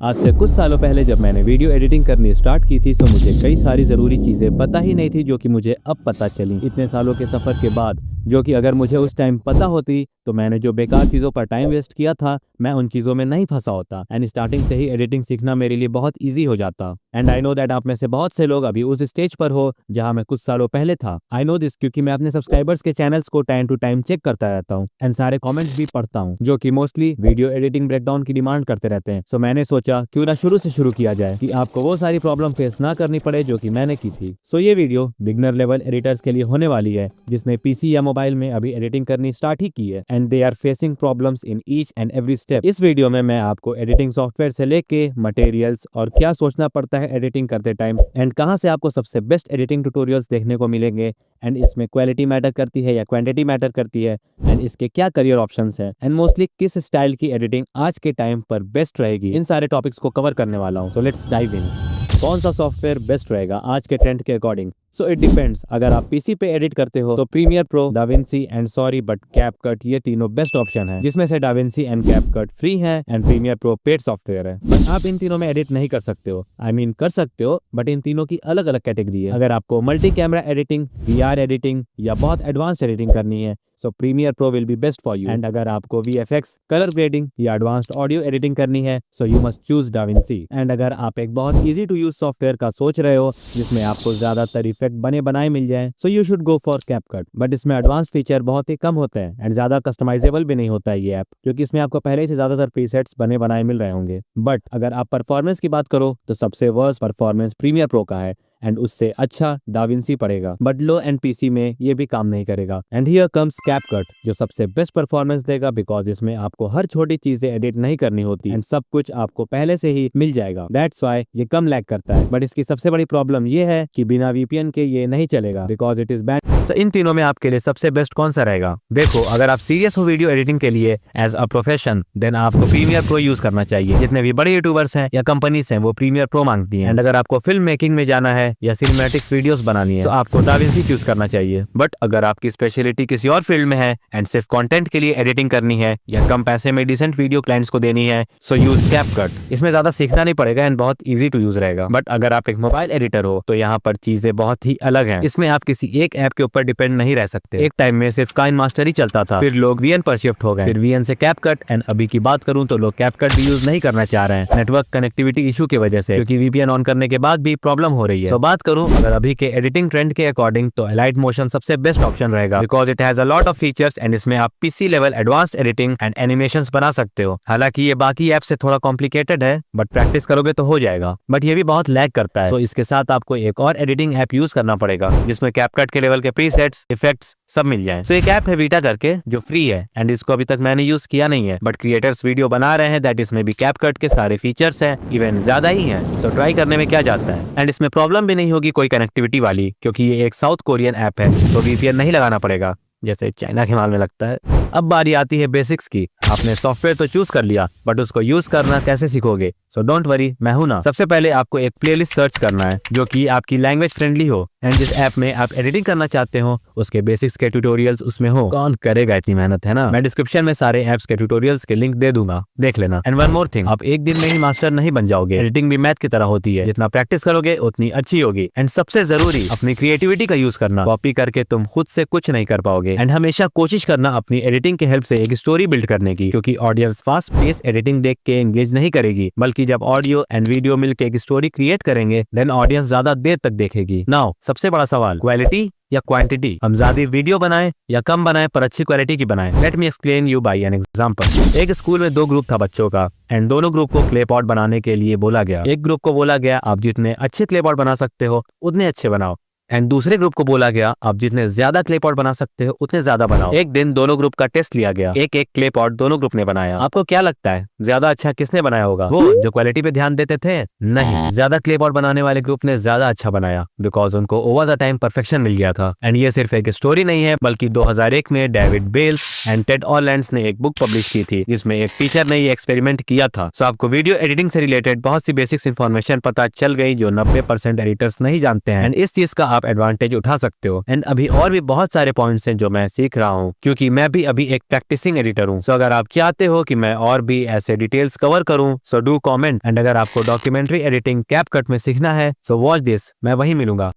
आज से कुछ सालों पहले जब मैंने वीडियो एडिटिंग करनी स्टार्ट की थी तो मुझे कई सारी ज़रूरी चीज़ें पता ही नहीं थी जो कि मुझे अब पता चली इतने सालों के सफ़र के बाद, जो कि अगर मुझे उस टाइम पता होती तो मैंने जो बेकार चीज़ों पर टाइम वेस्ट किया था मैं उन चीज़ों में नहीं फंसा होता एंड स्टार्टिंग से ही एडिटिंग सीखना मेरे लिए बहुत ईजी हो जाता। एंड आई नो दैट आप में से बहुत से लोग अभी उस स्टेज पर हो जहां मैं कुछ सालों पहले था। आई नो दिस क्योंकि मैं अपने सब्सक्राइबर्स के चैनल्स को टाइम टू टाइम चेक करता रहता हूँ एंड सारे कमेंट्स भी पढ़ता हूँ जो कि मोस्टली वीडियो एडिटिंग ब्रेकडाउन की डिमांड करते रहते हैं। सो मैंने सोचा क्यों ना शुरू से शुरू किया जाए कि आपको वो सारी प्रॉब्लम फेस ना करनी पड़े जो कि मैंने की थी। सो ये वीडियो बिगनर लेवल एडिटर्स के लिए होने वाली है जिसने पीसी या मोबाइल में अभी एडिटिंग करनी स्टार्ट ही की है and they are facing problems in each and every step. इस वीडियो में मैं आपको एडिटिंग सॉफ्टवेयर से लेके मटेरियल्स और क्या सोचना पड़ता है एडिटिंग करते टाइम एंड कहां से आपको सबसे बेस्ट एडिटिंग ट्यूटोरियल्स देखने को मिलेंगे एंड इसमें क्वालिटी मैटर करती है या क्वांटिटी मैटर करती है एंड इसके क्या करियर ऑप्शंस हैं एंड मोस्टली किस स्टाइल की एडिटिंग आज के टाइम पर बेस्ट रहेगी, इन सारे टॉपिक्स को कवर करने वाला हूं। So let's dive in. कौन सा सॉफ्टवेयर बेस्ट रहेगा आज के ट्रेंड के अकॉर्डिंग? So it depends. अगर आप पीसी पे एडिट करते हो तो premiere pro, DaVinci and sorry but CapCut ये तीनों बेस्ट ऑप्शन है, जिसमें से डाविंसी एंड कैपकट फ्री है and premiere pro paid software है। बट आप इन तीनों में एडिट नहीं कर सकते हो। आई मीन कर सकते हो बट इन तीनों की अलग अलग कैटेगरी है। अगर आपको multi camera editing, VR editing या बहुत एडवांस्ड एडिटिंग करनी है so Premiere Pro will be best for you and अगर आपको वीएफएक्स, कलर ग्रेडिंग या एडवांस्ड ऑडियो एडिटिंग करनी है so you must choose DaVinci. And अगर आप एक बहुत इजी टू यूज सॉफ्टवेयर का सोच रहे हो जिसमें आपको ज्यादातर इफेक्ट बने बनाए मिल जाए so you should go for CapCut. But इसमें एडवांस फीचर बहुत ही कम होते हैं एंड ज्यादा कस्टमाइजेबल भी नहीं होता है ये ऐप, क्योंकि इसमें आपको पहले से ज्यादातर प्रीसेट्स बने बनाए मिल रहे होंगे। बट अगर आप परफॉर्मेंस की बात करो तो सबसे वर्स्ट परफॉर्मेंस प्रीमियर प्रो का है एंड उससे अच्छा डाविंसी पड़ेगा। बट लो एंड पीसी में ये भी काम नहीं करेगा। एंड हियर कम्स कैपकट जो सबसे बेस्ट परफॉर्मेंस देगा बिकॉज इसमें आपको हर छोटी चीजें एडिट नहीं करनी होती एंड सब कुछ आपको पहले से ही मिल जाएगा। दैट्स व्हाई ये कम लैग करता है। बट इसकी सबसे बड़ी प्रॉब्लम ये है कि बिना वीपीएन के ये नहीं चलेगा बिकॉज इट इज बैंड। सो इन तीनों में आपके लिए सबसे बेस्ट कौन सा रहेगा? देखो, अगर आप सीरियस हो वीडियो एडिटिंग के लिए एज अ प्रोफेशन देन आपको प्रीमियर प्रो यूज करना चाहिए। जितने भी बड़े यूट्यूबर्स हैं या कंपनीज हैं वो प्रीमियर प्रो मांगती हैं। एंड अगर आपको फिल्म मेकिंग में जाना है या सिनेमैटिक्स वीडियोस बनानी है तो आपको डाविंसी चूज करना चाहिए। बट अगर आपकी स्पेशलिटी किसी और फील्ड में है एंड सिर्फ कंटेंट के लिए एडिटिंग करनी है या कम पैसे में डिसेंट वीडियो क्लाइंट्स को देनी है सो यूज कैपकट। इसमें ज्यादा सीखना नहीं पड़ेगा एंड बहुत इजी टू यूज रहेगा। बट अगर आप एक मोबाइल एडिटर हो तो यहाँ पर चीजें बहुत ही अलग हैं। इसमें आप किसी एक ऐप के ऊपर डिपेंड नहीं रह सकते। एक टाइम में सिर्फ काइनमास्टर ही चलता था, फिर लोग वीएन पर शिफ्ट हो गए, फिर वीएन से कैपकट एंड अभी की बात करूं तो लोग कैपकट भी यूज नहीं करना चाह रहे हैं नेटवर्क कनेक्टिविटी इशू की वजह से, क्योंकि वीपीएन ऑन करने के बाद भी प्रॉब्लम हो रही है। तो बात करूं अगर अभी के एडिटिंग ट्रेंड के अकॉर्डिंग तो एलाइट मोशन सबसे बेस्ट ऑप्शन रहेगा because it has a lot of features and इसमें आप PC level advanced editing and animations बना सकते हो। हालांकि ये बाकी ऐप से थोड़ा कॉम्प्लिकेटेड है बट प्रैक्टिस करोगे तो हो जाएगा। बट ये भी बहुत लैग करता है तो इसके साथ आपको एक और एडिटिंग ऐप यूज करना पड़ेगा जिसमें कैपकट के लेवल के प्रीसेट्स, इफेक्ट्स सब मिल जाए। सो एक ऐप है वीटा करके जो फ्री है एंड इसको अभी तक मैंने यूज किया नहीं है बट क्रिएटर्स वीडियो बना रहे हैं दैट इसमें भी कैपकट के सारे फीचर्स हैं, इवन ज्यादा ही हैं। सो ट्राई करने में क्या जाता है एंड इसमें प्रॉब्लम भी नहीं होगी कोई कनेक्टिविटी वाली, क्योंकि ये एक साउथ कोरियन ऐप है तो वीपीएन नहीं लगाना पड़ेगा जैसे चाइना के माल में लगता है। अब बारी आती है बेसिक्स की। आपने सॉफ्टवेयर तो चूज कर लिया बट उसको यूज करना कैसे सीखोगे? सो डोंट वरी, मैं हूं ना। सबसे पहले आपको एक प्लेलिस्ट सर्च करना है जो कि आपकी लैंग्वेज फ्रेंडली हो एंड जिस ऐप में आप एडिटिंग करना चाहते हो उसके बेसिक्स के ट्यूटोरियल्स उसमें हो। कौन करेगा इतनी मेहनत, है ना? मैं डिस्क्रिप्शन में सारे ऐप्स के ट्यूटोरियल्स के लिंक दे दूंगा, देख लेना। एंड वन मोर थिंग, आप एक दिन में ही मास्टर नहीं बन जाओगे। एडिटिंग भी मैथ की तरह होती है, जितना प्रैक्टिस करोगे उतनी अच्छी होगी। एंड सबसे जरूरी अपनी क्रिएटिविटी का यूज करना। कॉपी करके तुम खुद से कुछ नहीं कर पाओगे एंड हमेशा कोशिश करना अपनी एडिटिंग की हेल्प से एक स्टोरी बिल्ड करने की, क्योंकि ऑडियंस फास्ट पेस एडिटिंग देख के एंगेज नहीं करेगी, बल्कि जब ऑडियो एंड वीडियो मिलकर एक स्टोरी क्रिएट करेंगे देन ऑडियंस ज्यादा देर तक देखेगी। नाउ सबसे बड़ा सवाल, क्वालिटी या क्वांटिटी? हम ज्यादा वीडियो बनाएं या कम बनाएं पर अच्छी क्वालिटी की बनाएं? Let me explain you by an example. एक स्कूल में दो ग्रुप था बच्चों का एंड दोनों ग्रुप को क्ले पॉट बनाने के लिए बोला गया। एक ग्रुप को बोला गया आप जितने अच्छे क्ले पॉट बना सकते हो उतने अच्छे बनाओ एंड दूसरे ग्रुप को बोला गया आप जितने ज्यादा क्ले पॉट बना सकते हो उतने ज्यादा बनाओ। एक दिन दोनों ग्रुप का टेस्ट लिया गया, एक एक क्ले पॉट दोनों ग्रुप ने बनाया। आपको क्या लगता है ज्यादा अच्छा किसने बनाया होगा? वो जो क्वालिटी पे ध्यान देते थे? नहीं, ज्यादा क्ले पॉट बनाने वाले ग्रुप ने ज्यादा अच्छा बनाया बिकॉज उनको ओवर द टाइम परफेक्शन मिल गया था। एंड ये सिर्फ एक स्टोरी नहीं है बल्कि 2001 में डेविड बेल्स एंड टेड ऑलैंड्स ने एक बुक पब्लिश की थी जिसमें एक टीचर ने ये एक्सपेरिमेंट किया था। सो आपको वीडियो एडिटिंग से रिलेटेड बहुत सी बेसिक्स इन्फॉर्मेशन पता चल गई जो 90% एडिटर्स नहीं जानते हैं एंड इस चीज का आप एडवांटेज उठा सकते हो। एंड अभी और भी बहुत सारे पॉइंट्स हैं जो मैं सीख रहा हूँ, क्योंकि मैं भी अभी एक प्रैक्टिसिंग एडिटर हूँ। सो अगर आप चाहते हो कि मैं और भी ऐसे डिटेल्स कवर करूँ, सो डू कमेंट। एंड अगर आपको डॉक्यूमेंट्री एडिटिंग कैपकट में सीखना है, सो वॉच दिस, मैं वहीं मिलूंगा।